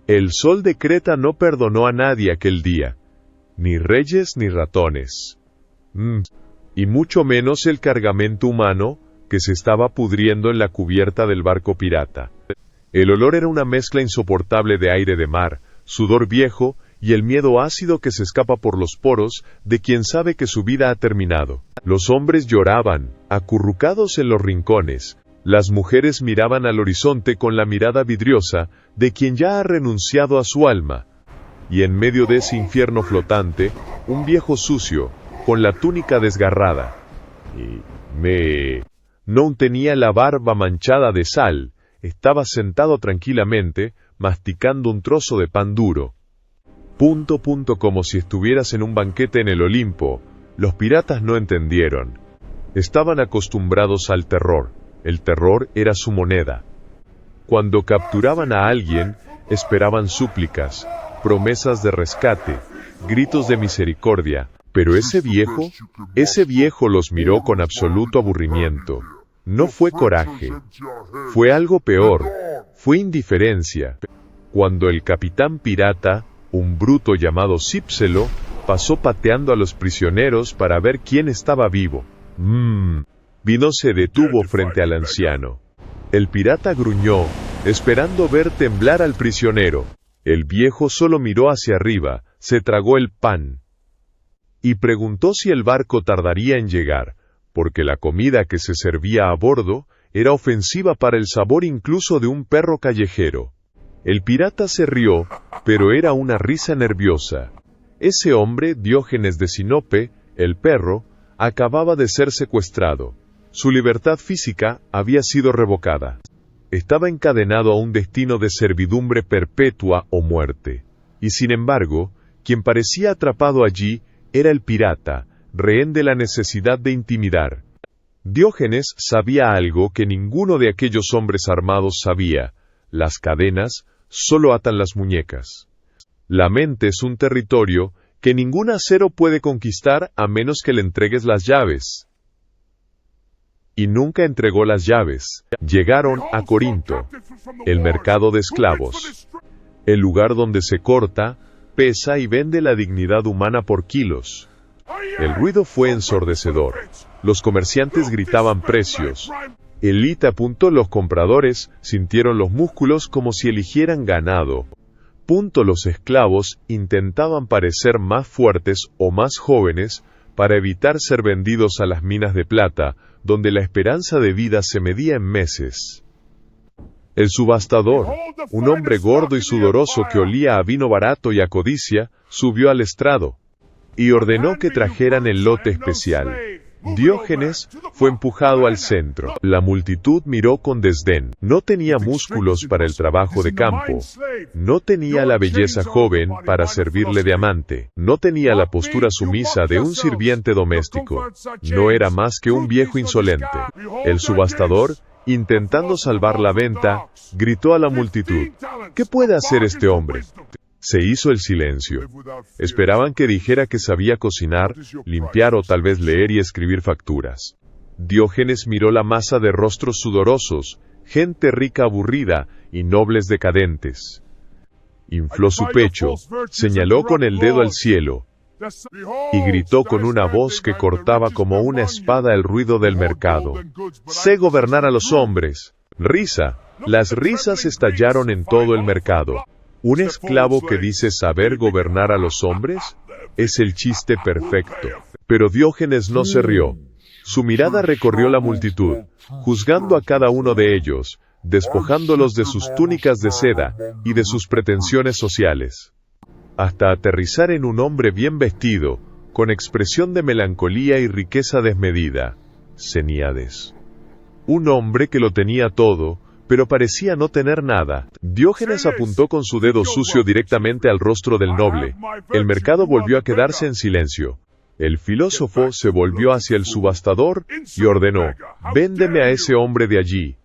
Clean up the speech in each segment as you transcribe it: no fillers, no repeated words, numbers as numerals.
El sol de Creta no perdonó a nadie aquel día, ni reyes ni ratones. Y mucho menos el cargamento humano que se estaba pudriendo en la cubierta del barco pirata. El olor era una mezcla insoportable de aire de mar, sudor viejo y el miedo ácido que se escapa por los poros de quien sabe que su vida ha terminado. Los hombres lloraban, acurrucados en los rincones. Las mujeres miraban al horizonte con la mirada vidriosa de quien ya ha renunciado a su alma. Y en medio de ese infierno flotante, un viejo sucio, con la túnica desgarrada. No tenía la barba manchada de sal, estaba sentado tranquilamente, masticando un trozo de pan duro. Como si estuvieras en un banquete en el Olimpo. Los piratas no entendieron. Estaban acostumbrados al terror. El terror era su moneda. Cuando capturaban a alguien, esperaban súplicas, promesas de rescate, gritos de misericordia. Pero ese viejo los miró con absoluto aburrimiento. No fue coraje. Fue algo peor. Fue indiferencia. Cuando el capitán pirata, un bruto llamado Cípselo, pasó pateando a los prisioneros para ver quién estaba vivo. Vino se detuvo frente al anciano. El pirata gruñó, esperando ver temblar al prisionero. El viejo solo miró hacia arriba, se tragó el pan. Y preguntó si el barco tardaría en llegar, porque la comida que se servía a bordo era ofensiva para el sabor incluso de un perro callejero. El pirata se rió, pero era una risa nerviosa. Ese hombre, Diógenes de Sinope, el perro, acababa de ser secuestrado. Su libertad física había sido revocada. Estaba encadenado a un destino de servidumbre perpetua o muerte. Y sin embargo, quien parecía atrapado allí era el pirata, rehén de la necesidad de intimidar. Diógenes sabía algo que ninguno de aquellos hombres armados sabía: las cadenas solo atan las muñecas. La mente es un territorio que ningún acero puede conquistar a menos que le entregues las llaves. Y nunca entregó las llaves. Llegaron a Corinto, el mercado de esclavos, el lugar donde se corta, pesa y vende la dignidad humana por kilos. El ruido fue ensordecedor. Los comerciantes gritaban precios. Los compradores sintieron los músculos como si eligieran ganado. Los esclavos intentaban parecer más fuertes o más jóvenes para evitar ser vendidos a las minas de plata, donde la esperanza de vida se medía en meses. El subastador, un hombre gordo y sudoroso que olía a vino barato y a codicia, subió al estrado y ordenó que trajeran el lote especial. Diógenes fue empujado al centro. La multitud miró con desdén. No tenía músculos para el trabajo de campo. No tenía la belleza joven para servirle de amante. No tenía la postura sumisa de un sirviente doméstico. No era más que un viejo insolente. El subastador, intentando salvar la venta, gritó a la multitud: ¿qué puede hacer este hombre? Se hizo el silencio. Esperaban que dijera que sabía cocinar, limpiar o tal vez leer y escribir facturas. Diógenes miró la masa de rostros sudorosos, gente rica aburrida y nobles decadentes. Infló su pecho, señaló con el dedo al cielo y gritó con una voz que cortaba como una espada el ruido del mercado: sé gobernar a los hombres. Risa. Las risas estallaron en todo el mercado. ¿Un esclavo que dice saber gobernar a los hombres? Es el chiste perfecto. Pero Diógenes no se rió. Su mirada recorrió la multitud, juzgando a cada uno de ellos, despojándolos de sus túnicas de seda y de sus pretensiones sociales, hasta aterrizar en un hombre bien vestido, con expresión de melancolía y riqueza desmedida: Ceníades. Un hombre que lo tenía todo, pero parecía no tener nada. Diógenes apuntó con su dedo sucio directamente al rostro del noble. El mercado volvió a quedarse en silencio. El filósofo se volvió hacia el subastador y ordenó: véndeme a ese hombre de allí.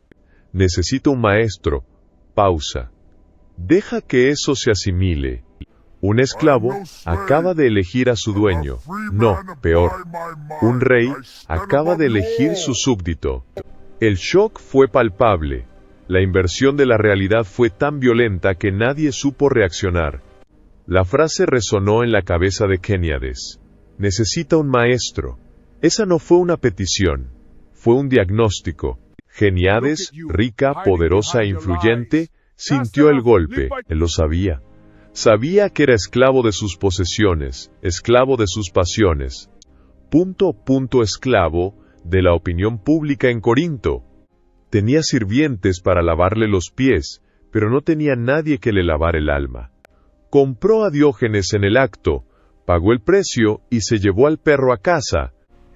Necesito un maestro. Pausa. Deja que eso se asimile. Un esclavo acaba de elegir a su dueño. No, peor. Un rey acaba de elegir su súbdito. El shock fue palpable. La inversión de la realidad fue tan violenta que nadie supo reaccionar. La frase resonó en la cabeza de Keniades. Necesita un maestro. Esa no fue una petición, fue un diagnóstico. Keniades, rica, poderosa e influyente, sintió el golpe. Él lo sabía. Sabía que era esclavo de sus posesiones, esclavo de sus pasiones. Esclavo de la opinión pública en Corinto. Tenía sirvientes para lavarle los pies, pero no tenía nadie que le lavara el alma. Compró a Diógenes en el acto, pagó el precio y se llevó al perro a casa.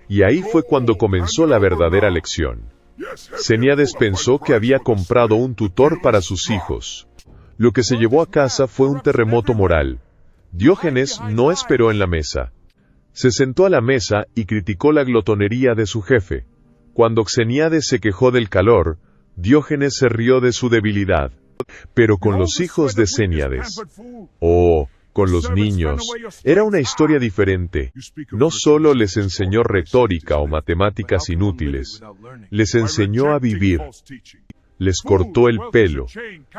Y ahí fue cuando comenzó la verdadera lección. Ceníades pensó que había comprado un tutor para sus hijos. Lo que se llevó a casa fue un terremoto moral. Diógenes no esperó en la mesa. Se sentó a la mesa y criticó la glotonería de su jefe. Cuando Ceníades se quejó del calor, Diógenes se rió de su debilidad. Pero con los hijos de Ceníades, con los niños, era una historia diferente. No solo les enseñó retórica o matemáticas inútiles, les enseñó a vivir. Les cortó el pelo,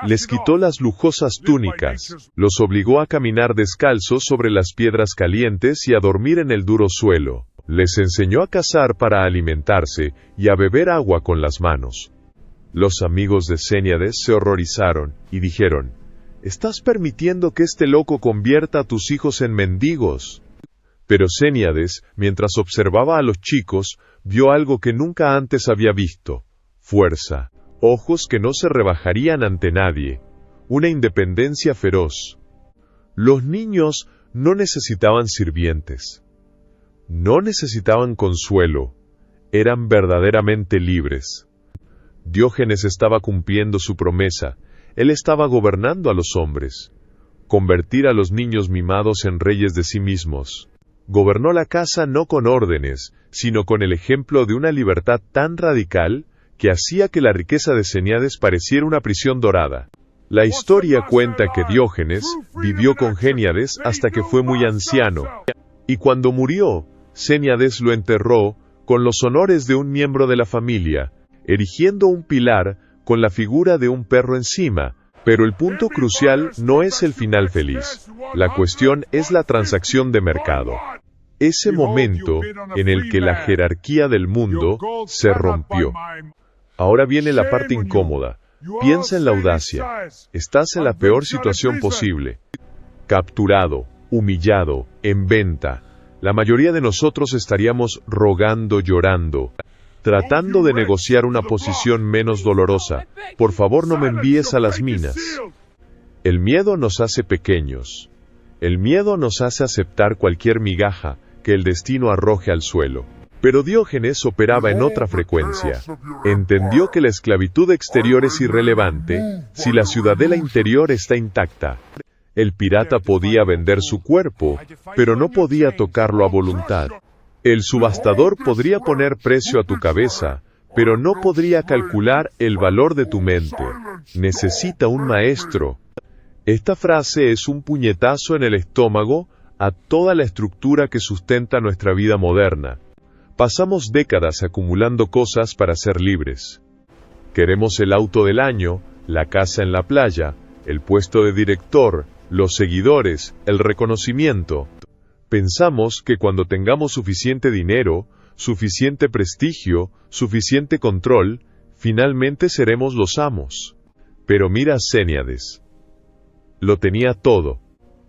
les quitó las lujosas túnicas, los obligó a caminar descalzos sobre las piedras calientes y a dormir en el duro suelo. Les enseñó a cazar para alimentarse y a beber agua con las manos. Los amigos de Ceníades se horrorizaron y dijeron: «Estás permitiendo que este loco convierta a tus hijos en mendigos». Pero Ceníades, mientras observaba a los chicos, vio algo que nunca antes había visto: fuerza, ojos que no se rebajarían ante nadie, una independencia feroz. Los niños no necesitaban sirvientes, no necesitaban consuelo, eran verdaderamente libres. Diógenes estaba cumpliendo su promesa. Él estaba gobernando a los hombres. Convertir a los niños mimados en reyes de sí mismos. Gobernó la casa no con órdenes, sino con el ejemplo de una libertad tan radical que hacía que la riqueza de Ceníades pareciera una prisión dorada. La historia cuenta que Diógenes vivió con Ceníades hasta que fue muy anciano, y cuando murió, Ceníades lo enterró con los honores de un miembro de la familia, erigiendo un pilar con la figura de un perro encima. Pero el punto crucial no es el final feliz. La cuestión es la transacción de mercado. Ese momento en el que la jerarquía del mundo se rompió. Ahora viene la parte incómoda. Piensa en la audacia. Estás en la peor situación posible. Capturado, humillado, en venta. La mayoría de nosotros estaríamos rogando, llorando, tratando de negociar una posición menos dolorosa. Por favor, no me envíes a las minas. El miedo nos hace pequeños. El miedo nos hace aceptar cualquier migaja que el destino arroje al suelo. Pero Diógenes operaba en otra frecuencia. Entendió que la esclavitud exterior es irrelevante si la ciudadela interior está intacta. El pirata podía vender su cuerpo, pero no podía tocarlo a voluntad. El subastador podría poner precio a tu cabeza, pero no podría calcular el valor de tu mente. Necesita un maestro. Esta frase es un puñetazo en el estómago a toda la estructura que sustenta nuestra vida moderna. Pasamos décadas acumulando cosas para ser libres. Queremos el auto del año, la casa en la playa, el puesto de director, los seguidores, el reconocimiento. Pensamos que cuando tengamos suficiente dinero, suficiente prestigio, suficiente control, finalmente seremos los amos. Pero mira a Ceníades. Lo tenía todo.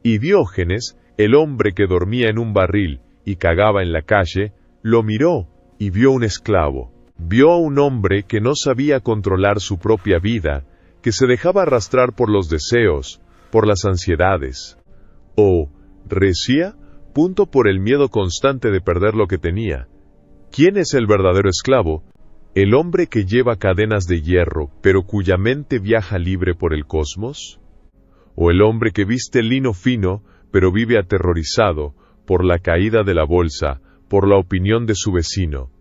Y Diógenes, el hombre que dormía en un barril y cagaba en la calle, lo miró y vio un esclavo. Vio a un hombre que no sabía controlar su propia vida, que se dejaba arrastrar por los deseos, por las ansiedades. Recía, por el miedo constante de perder lo que tenía. ¿Quién es el verdadero esclavo? ¿El hombre que lleva cadenas de hierro, pero cuya mente viaja libre por el cosmos? ¿O el hombre que viste lino fino, pero vive aterrorizado por la caída de la bolsa, por la opinión de su vecino?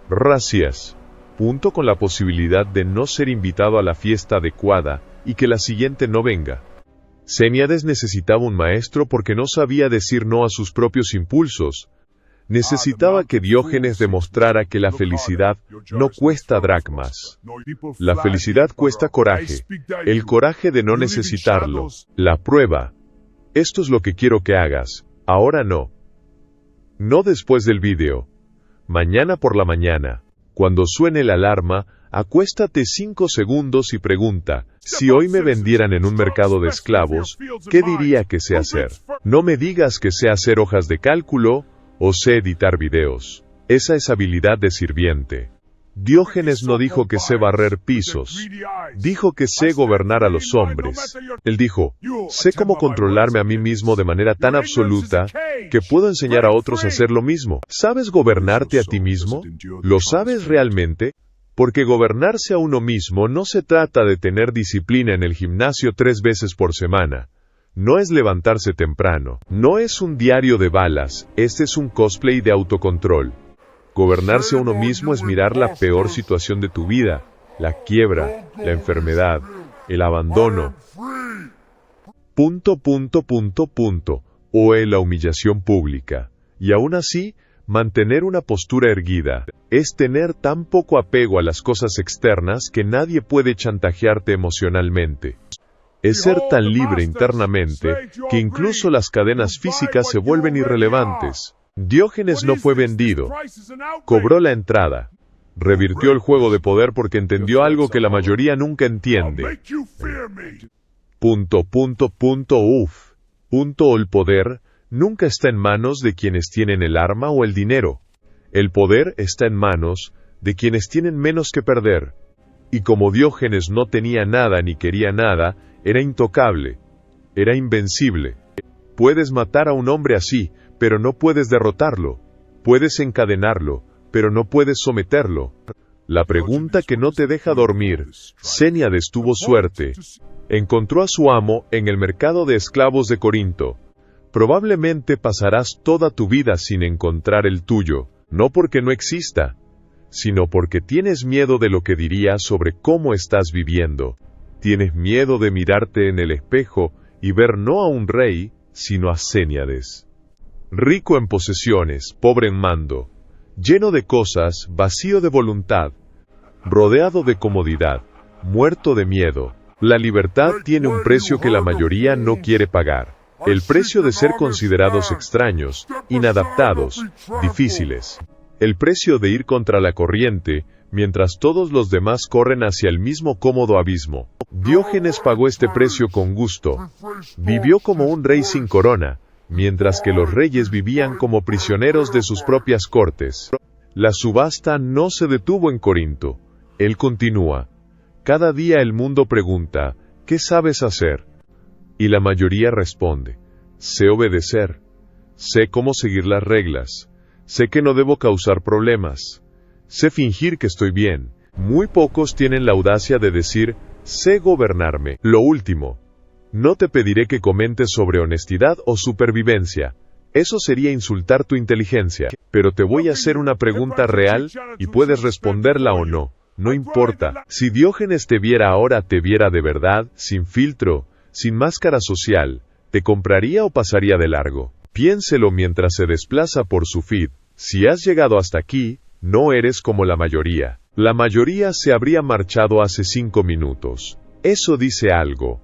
Gracias. Con la posibilidad de no ser invitado a la fiesta adecuada y que la siguiente no venga. Ceníades necesitaba un maestro porque no sabía decir no a sus propios impulsos. Necesitaba que Diógenes demostrara que la felicidad no cuesta dracmas. La felicidad cuesta coraje, el coraje de no necesitarlo, la prueba. Esto es lo que quiero que hagas, ahora no. No después del vídeo. Mañana por la mañana, cuando suene la alarma, acuéstate 5 segundos y pregunta, si hoy me vendieran en un mercado de esclavos, ¿qué diría que sé hacer? No me digas que sé hacer hojas de cálculo, o sé editar videos. Esa es habilidad de sirviente. Diógenes no dijo que sé barrer pisos. Dijo que sé gobernar a los hombres. Él dijo, sé cómo controlarme a mí mismo de manera tan absoluta que puedo enseñar a otros a hacer lo mismo. ¿Sabes gobernarte a ti mismo? ¿Lo sabes realmente? Porque gobernarse a uno mismo no se trata de tener disciplina en el gimnasio 3 veces por semana. No es levantarse temprano. No es un diario de balas. Este es un cosplay de autocontrol. Gobernarse a uno mismo es mirar la peor situación de tu vida, la quiebra, la enfermedad, el abandono. O la humillación pública. Y aún así, mantener una postura erguida es tener tan poco apego a las cosas externas que nadie puede chantajearte emocionalmente. Es ser tan libre internamente que incluso las cadenas físicas se vuelven irrelevantes. Diógenes no fue vendido. Cobró la entrada. Revirtió el juego de poder porque entendió algo que la mayoría nunca entiende. El poder nunca está en manos de quienes tienen el arma o el dinero. El poder está en manos de quienes tienen menos que perder. Y como Diógenes no tenía nada ni quería nada, era intocable. Era invencible. Puedes matar a un hombre así, pero no puedes derrotarlo. Puedes encadenarlo, pero no puedes someterlo. La pregunta que no te deja dormir. Ceníades tuvo suerte. Encontró a su amo en el mercado de esclavos de Corinto. Probablemente pasarás toda tu vida sin encontrar el tuyo, no porque no exista, sino porque tienes miedo de lo que diría sobre cómo estás viviendo. Tienes miedo de mirarte en el espejo y ver no a un rey, sino a Ceníades. Rico en posesiones, pobre en mando, lleno de cosas, vacío de voluntad, rodeado de comodidad, muerto de miedo. La libertad tiene un precio que la mayoría no quiere pagar. El precio de ser considerados extraños, inadaptados, difíciles. El precio de ir contra la corriente, mientras todos los demás corren hacia el mismo cómodo abismo. Diógenes pagó este precio con gusto. Vivió como un rey sin corona, mientras que los reyes vivían como prisioneros de sus propias cortes. La subasta no se detuvo en Corinto. Él continúa. Cada día el mundo pregunta, ¿qué sabes hacer? Y la mayoría responde, sé obedecer. Sé cómo seguir las reglas. Sé que no debo causar problemas. Sé fingir que estoy bien. Muy pocos tienen la audacia de decir, sé gobernarme. Lo último. No te pediré que comentes sobre honestidad o supervivencia. Eso sería insultar tu inteligencia. Pero te voy a hacer una pregunta real, y puedes responderla o no. No importa. Si Diógenes te viera ahora, te viera de verdad, sin filtro, sin máscara social, ¿te compraría o pasaría de largo? Piénselo mientras se desplaza por su feed. Si has llegado hasta aquí, no eres como la mayoría. La mayoría se habría marchado hace 5 minutos. Eso dice algo.